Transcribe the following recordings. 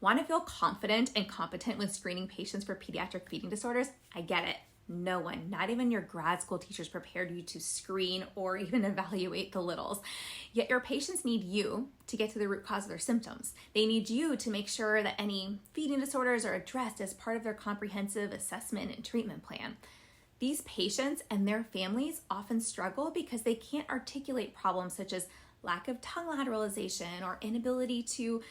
Want to feel confident and competent when screening patients for pediatric feeding disorders? I get it. No one, not even your grad school teachers, prepared you to screen or even evaluate the littles. Yet your patients need you to get to the root cause of their symptoms. They need you to make sure that any feeding disorders are addressed as part of their comprehensive assessment and treatment plan. These patients and their families often struggle because they can't articulate problems such as lack of tongue lateralization or inability to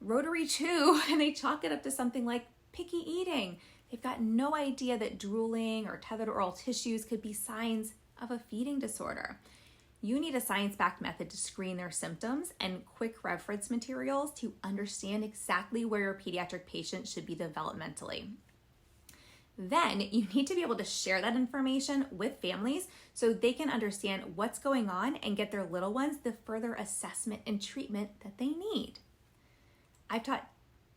rotary chew, and they chalk it up to something like picky eating. They've got no idea that drooling or tethered oral tissues could be signs of a feeding disorder. You need a science-backed method to screen their symptoms and quick reference materials to understand exactly where your pediatric patient should be developmentally. Then you need to be able to share that information with families so they can understand what's going on and get their little ones the further assessment and treatment that they need. I've taught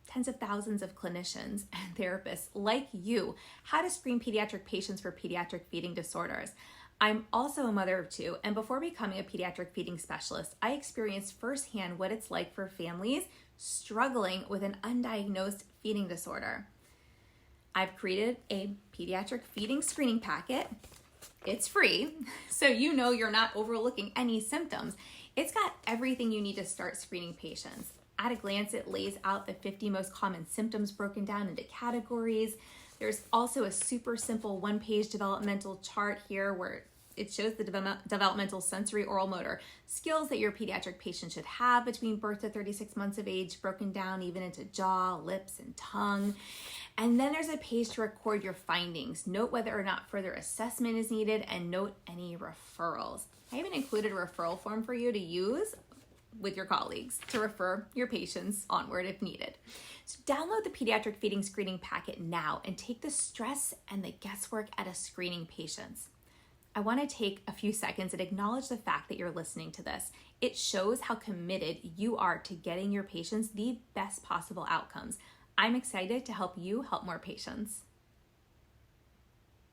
tens of thousands of clinicians and therapists like you how to screen pediatric patients for pediatric feeding disorders. I'm also a mother of two, and before becoming a pediatric feeding specialist, I experienced firsthand what it's like for families struggling with an undiagnosed feeding disorder. I've created a pediatric feeding screening packet. It's free, so you know you're not overlooking any symptoms. It's got everything you need to start screening patients. At a glance, it lays out the 50 most common symptoms broken down into categories. There's also a super simple one-page developmental chart here where it shows the developmental sensory oral motor skills that your pediatric patient should have between birth to 36 months of age, broken down even into jaw, lips, and tongue. And then there's a page to record your findings, note whether or not further assessment is needed, and note any referrals. I even included a referral form for you to use with your colleagues to refer your patients onward if needed. So download the pediatric feeding screening packet now and take the stress and the guesswork out of screening patients. I want to take a few seconds and acknowledge the fact that you're listening to this. It shows how committed you are to getting your patients the best possible outcomes. I'm excited to help you help more patients.